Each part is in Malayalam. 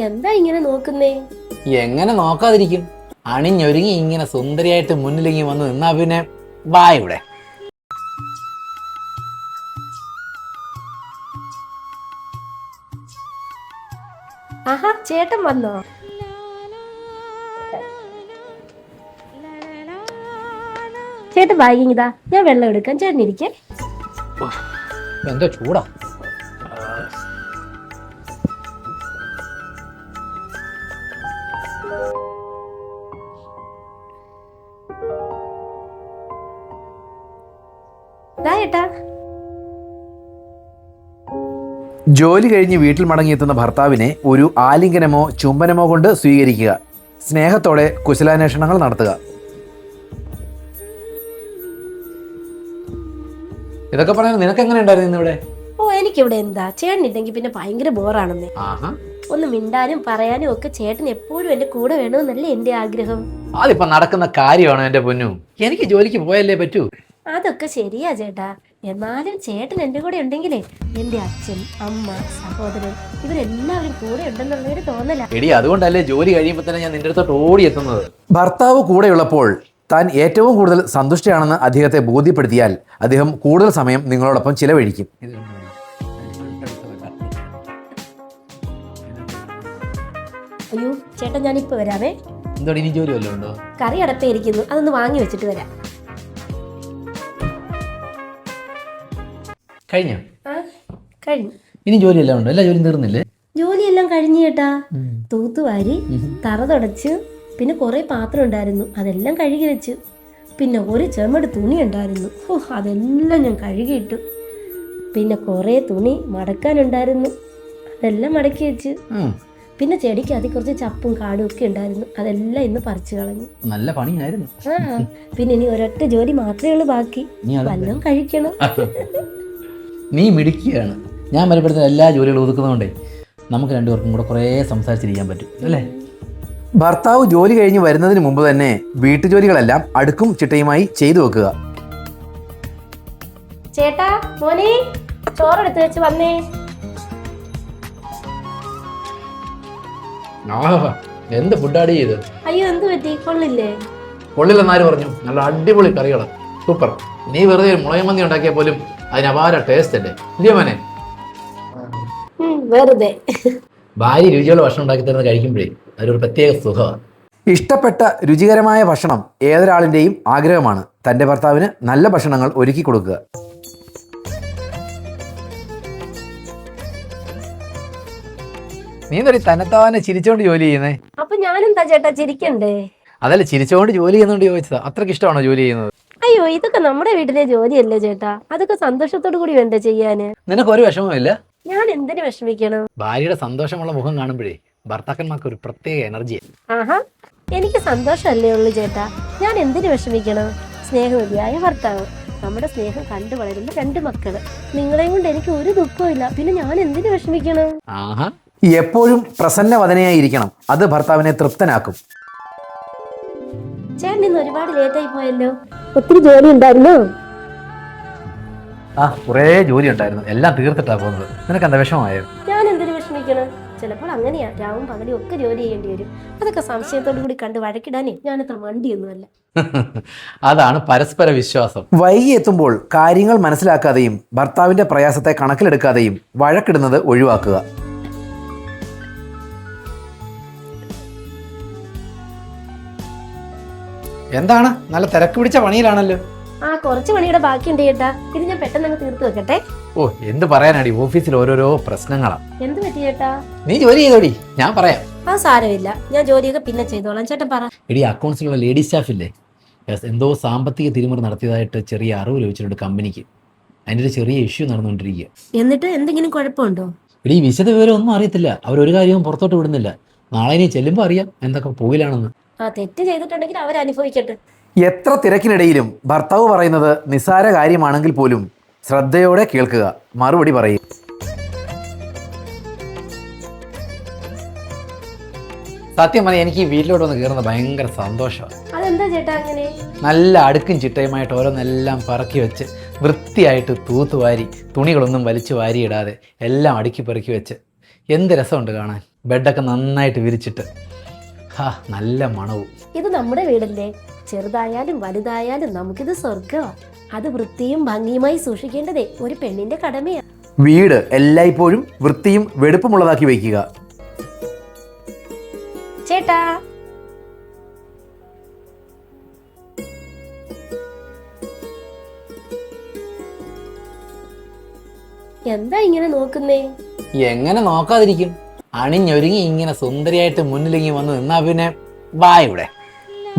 എന്താ ഇങ്ങനെ നോക്കുന്നേ? എങ്ങനെ നോക്കാതിരിക്കും? അണിഞ്ഞൊരുങ്ങി ഇങ്ങനെ സുന്ദരിയായിട്ട് മുന്നിലിങ്ങി വന്ന് നിന്നാ പിന്നെ വാ ഇവിടെ. ആഹാ, ചേട്ടൻ വന്നോ? ചേട്ടൻ ബാഗിങ്ങിതാ, ഞാൻ വെള്ളം എടുക്കാൻ. ചേട്ടൻ ഇരിക്കേ. എന്തോ ചൂടാ. ഏട്ടാ, ജോലി കഴിഞ്ഞ് വീട്ടിൽ മടങ്ങിയെത്തുന്ന ഭർത്താവിനെ ഒരു ആലിംഗനമോ ചുംബനമോ കൊണ്ട് സ്വീകരിക്കുക. സ്നേഹത്തോടെ കുശലാന്വേഷണങ്ങൾ നടത്തുക. ഇതൊക്കെ പറയാൻ നിനക്ക് എങ്ങനെ ഉണ്ടായിരുന്നു ഇവിടെ? ഓ, എനിക്കിവിടെ എന്താ, ചേട്ടൻ ഇല്ലെങ്കിൽ പിന്നെ ഭയങ്കര ബോറാണെന്നേ. ഒന്ന് മിണ്ടാനും പറയാനും ഒക്കെ ചേട്ടൻ എപ്പോഴും എന്റെ കൂടെ വേണമെന്നല്ലേ എന്റെ ആഗ്രഹം. അതിപ്പോ നടക്കുന്ന കാര്യമാണോ എന്റെ പൊന്നു? എനിക്ക് ജോലിക്ക് പോയല്ലേ പറ്റൂ. അതൊക്കെ ശരിയാ ചേട്ടാ, എന്നാലും ചേട്ടൻ എന്റെ കൂടെ ഉണ്ടെങ്കിലേ എന്റെ അച്ഛൻ, അമ്മ, സഹോദരൻ ഇവരെല്ലാവരും കൂടെ ഉണ്ടെന്നുള്ളൊരു തോന്നല. എടി, അതുകൊണ്ടല്ലേ ജോലി കഴിയുമ്പോൾ തന്നെ ഞാൻ നിന്റെ അടുത്തോട്ട് ഓടിയെത്തുന്നത്. ഭർത്താവ് കൂടെയുള്ളപ്പോൾ താൻ ഏറ്റവും കൂടുതൽ സന്തുഷ്ടയാണെന്ന് അദ്ദേഹത്തെ ബോധ്യപ്പെടുത്തിയാൽ അദ്ദേഹം കൂടുതൽ സമയം നിങ്ങളോടൊപ്പം ചിലവഴിക്കും. അയ്യോ ചേട്ടാ, ഞാനിപ്പോ വരാവേ. എന്തോടെ ഇനി ജോലി വല്ലതും ഉണ്ടോ? കറി അടപ്പേ ഇരിക്കുന്നു, അതൊന്ന് വാങ്ങി വെച്ചിട്ട് വരാം. കഴിഞ്ഞോ? കഴിഞ്ഞു. ഇനി ജോലിയെല്ലാം ഉണ്ടോ? എല്ലാ ജോലിയും തീർന്നില്ലേ? ജോലിയെല്ലാം കഴിഞ്ഞു ചേട്ടാ. തൂത്തുവാരി, തറ തുടച്ച്, പിന്നെ കുറെ പാത്രം ഉണ്ടായിരുന്നു, അതെല്ലാം കഴുകി വെച്ചു. പിന്നെ ഒരു ചെമട് തുണി ഉണ്ടായിരുന്നു, അതെല്ലാം ഞാൻ കഴുകിയിട്ടു. പിന്നെ കുറെ തുണി മടക്കാനുണ്ടായിരുന്നു, അതെല്ലാം മടക്കി വെച്ചു. പിന്നെ ചെടിക്ക് അതിൽ കുറച്ച് ചപ്പും കാടും ഒക്കെ ഉണ്ടായിരുന്നു, അതെല്ലാം ഇന്ന് പറിച്ചു കളഞ്ഞു. നല്ല പണിയായിരുന്നു. പിന്നെ ഇനി ഒരൊറ്റ ജോലി മാത്രമേ ഉള്ളൂ ബാക്കി, വല്ലതും കഴിക്കണം. നീ മിടുക്കിയാണ്. ഞാൻ ബലപ്പെടുത്തുന്ന എല്ലാ ജോലികളും ഒതുക്കുന്നതുകൊണ്ടേ നമുക്ക് രണ്ടുപേർക്കും കൂടെ കുറേ സംസാരിച്ചിരിക്കാൻ പറ്റും അല്ലേ? ഭർത്താവ് ജോലി കഴിഞ്ഞ് വരുന്നതിന് മുമ്പ് തന്നെ വീട്ടുജോലികളെല്ലാം അടുക്കും ചിട്ടയുമായി ചെയ്തു വെക്കുക. ചേട്ടാ, മോനെ, ചോറെടുത്ത് വെച്ച് വന്നേ. എന്ത് ഫുഡാടി ചെയ്ത്? അയ്യോ, എന്ത് പറ്റി? കൊള്ളില്ലേ? കൊള്ളില്ലെന്നാര് പറഞ്ഞു? നല്ല അടിപൊളി കറികളാണ്, സൂപ്പർ. നീ വെറുതെ മുളക് മന്തി ഉണ്ടാക്കിയ പോലും അതിന് അപാര ടേസ്റ്റ് അല്ലേ? ഇല്ലയോ മോനെ? വെറുതെ. ഭാര്യ രുചിയുള്ള ഭക്ഷണം ഉണ്ടാക്കി തരുന്നത് കഴിക്കുമ്പോഴേ അതൊരു പ്രത്യേക സുഖമാണ്. ഇഷ്ടപ്പെട്ട രുചികരമായ ഭക്ഷണം ഏതൊരാളിൻ്റെയും ആഗ്രഹമാണ്. തൻ്റെ ഭർത്താവിന് നല്ല ഭക്ഷണങ്ങൾ ഒരുക്കി കൊടുക്കുക. നീ എന്തൊരു തന്നെത്താനെ ചിരിച്ചോണ്ട് ജോലി ചെയ്യുന്നേ? അപ്പൊ ഞാനെന്താ ചേട്ടാ ചിരിക്കണ്ടേ? അതല്ല, ചിരിച്ചോണ്ട് ജോലി ചെയ്യുന്നോണ്ട് ചോദിച്ചതാ. അത്രയ്ക്ക് ഇഷ്ടമാണോ ജോലി ചെയ്യുന്നത്? അയ്യോ, ഇതൊക്കെ നമ്മുടെ വീട്ടിലെ ജോലിയല്ലേ ചേട്ടാ, അതൊക്കെ സന്തോഷത്തോടു കൂടി വേണ്ടേ ചെയ്യാന്. നിനക്ക് ഒരു വിഷമമില്ല? ഞാൻ എന്തിനു വിഷമിക്കണം? ഭാര്യയുടെ സന്തോഷമുള്ള മുഖം കാണുമ്പോഴേ ഭർത്താക്കന്മാർക്ക് ഒരു പ്രത്യേക എനർജി. ആഹാ, എനിക്ക് സന്തോഷമല്ലേ ഉള്ളു ചേട്ടാ, ഞാൻ എന്തിനു വിഷമിക്കണം? സ്നേഹവതിയായ ഭർത്താവ്, നമ്മുടെ സ്നേഹം കണ്ടു വളരുന്ന 2 മക്കള്, നിങ്ങളെയും കൊണ്ട് എനിക്ക് ഒരു ദുഃഖവും ഇല്ല, പിന്നെ ഞാൻ എന്തിനു വിഷമിക്കണം? എപ്പോഴും പ്രസന്നവദനയായിരിക്കണം, അത് ഭർത്താവിനെ തൃപ്തനാക്കും. ചേട്ടൻ ഇന്ന് ഒരുപാട് ലേറ്റായി പോയല്ലോ. ഒത്തിരി ജോലി ഉണ്ടായിരുന്നോ? കുറേ ജോലി ഉണ്ടായിരുന്നു, എല്ലാം തീർത്തിട്ടാ പോകുന്നത്. നിനക്ക് എന്താ വിഷമമായോ? ഞാൻ എന്തിനു വിഷമിക്കണം? ചിലപ്പോൾ അങ്ങനെയാ, രാവും പകലും ഒക്കെ ജോലി ചെയ്യേണ്ടി വരും. അതൊക്കെ സംശയത്തോടു കൂടി കണ്ട് വഴക്കിടാനേ ഞാനത്ര വണ്ടിയൊന്നുമല്ല. അതാണ് പരസ്പര വിശ്വാസം. വൈകി എത്തുമ്പോൾ കാര്യങ്ങൾ മനസ്സിലാക്കാതെയും ഭർത്താവിന്റെ പ്രയാസത്തെ കണക്കിലെടുക്കാതെയും വഴക്കിടുന്നത് ഒഴിവാക്കുക. എന്താണ്, നല്ല തിരക്ക് പിടിച്ച പണിയിലാണല്ലോ. കുറച്ച് പണിയുടെ ബാക്കിയുണ്ട് ചേട്ടാ, ഇത് ഞാൻ പെട്ടെന്ന് അങ്ങ് തീർത്ത് വെക്കട്ടെ. എന്ത് പറയാനാടി, ഓഫീസിൽ ഓരോരോ പ്രശ്നങ്ങളാ. എന്ത് പറ്റി ചേട്ടാ? നീ ജോലി ചെയ്തോടി, ഞാൻ പറയാം. സാരമില്ല, ഞാൻ ജോലിയൊക്കെ പിന്നെ ചെയ്തോളാം. ചേട്ടൻ പറ. എടി, അക്കൗണ്ട്സിലുള്ള ലേഡി സ്റ്റാഫില്ലേ, എന്തോ സാമ്പത്തിക തിരിമറി നടത്തിയതായിട്ട് ചെറിയ അറിവ് ലഭിച്ചിട്ടുണ്ട് കമ്പനിക്ക്. അതിൻ്റെ ഒരു ചെറിയ ഇഷ്യൂ നടന്നുകൊണ്ടിരിക്കുക. എന്നിട്ട് എന്തെങ്കിലും കുഴപ്പമുണ്ടോ? എടി, വിശദ വിവരം ഒന്നും അറിയത്തില്ല, അവരൊരു കാര്യവും പുറത്തോട്ട് വിടുന്നില്ല. നാളെ നീ ചെല്ലുമ്പോൾ അറിയാം എന്തൊക്കെ പോയിലാണെന്ന്. തെറ്റ് ചെയ്തിട്ടുണ്ടെങ്കിൽ അവരനുഭവിക്കട്ടെ. എത്ര തിരക്കിനിടയിലും ഭർത്താവ് പറയുന്നത് നിസ്സാര കാര്യമാണെങ്കിൽ പോലും ശ്രദ്ധയോടെ കേൾക്കുക, മറുപടി പറയും. സത്യം പറഞ്ഞാൽ എനിക്ക് ഈ വീട്ടിലോട്ട് വന്ന് കയറുന്നത് ഭയങ്കര സന്തോഷമാണ്. അതെന്താ ചേട്ടാ അങ്ങനെ? നല്ല അടുക്കും ചിട്ടയുമായിട്ട് ഓരോന്നെല്ലാം പറക്കി വെച്ച് വൃത്തിയായിട്ട് തൂത്തുവാരി, തുണികളൊന്നും വലിച്ചു വാരിയിടാതെ എല്ലാം അടുക്കി പെറുക്കി വെച്ച് എന്ത് രസമുണ്ട് കാണാൻ. ബെഡൊക്കെ നന്നായിട്ട് വിരിച്ചിട്ട്. ഹാ, നല്ല മണവും. ഇത് നമ്മുടെ വീടല്ലേ, ചെറുതായാലും വലുതായാലും നമുക്കിത് സ്വർഗമാ. അത് വൃത്തിയും ഭംഗിയുമായി സൂക്ഷിക്കേണ്ടതേ ഒരു പെണ്ണിന്റെ കടമയാ. വീട് എല്ലായ്പ്പോഴും വൃത്തിയും വെടുപ്പുമുള്ളതാക്കി വയ്ക്കുക. ചേട്ടാ, എന്താ ഇങ്ങനെ നോക്കുന്നേ? എങ്ങനെ നോക്കാതിരിക്കും? അണിഞ്ഞൊരുങ്ങി ഇങ്ങനെ സുന്ദരിയായിട്ട് മുന്നിലിങ്ങി വന്ന് നിന്നാ പിന്നെ വാ ഇവിടെ.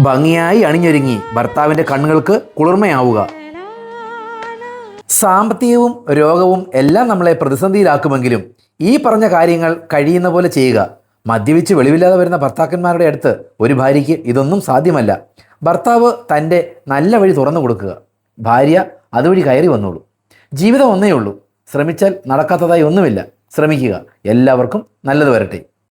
ഭംഗിയായി അണിഞ്ഞൊരുങ്ങി ഭർത്താവിന്റെ കണ്ണുകൾക്ക് കുളിർമയാവുക. സാമ്പത്തികവും രോഗവും എല്ലാം നമ്മളെ പ്രതിസന്ധിയിലാക്കുമെങ്കിലും ഈ പറഞ്ഞ കാര്യങ്ങൾ കഴിയുന്ന പോലെ ചെയ്യുക. മദ്യപിച്ച് വെളിവില്ലാതെ വരുന്ന ഭർത്താക്കന്മാരുടെ അടുത്ത് ഒരു ഭാര്യയ്ക്ക് ഇതൊന്നും സാധ്യമല്ല. ഭർത്താവ് തൻ്റെ നല്ല വഴി തുറന്നു കൊടുക്കുക, ഭാര്യ അതുവഴി കയറി വന്നോളൂ. ജീവിതം ഒന്നേ ഉള്ളൂ, ശ്രമിച്ചാൽ നടക്കാത്തതായി ഒന്നുമില്ല. ശ്രമിക്കുക. എല്ലാവർക്കും നല്ലത് വരട്ടെ.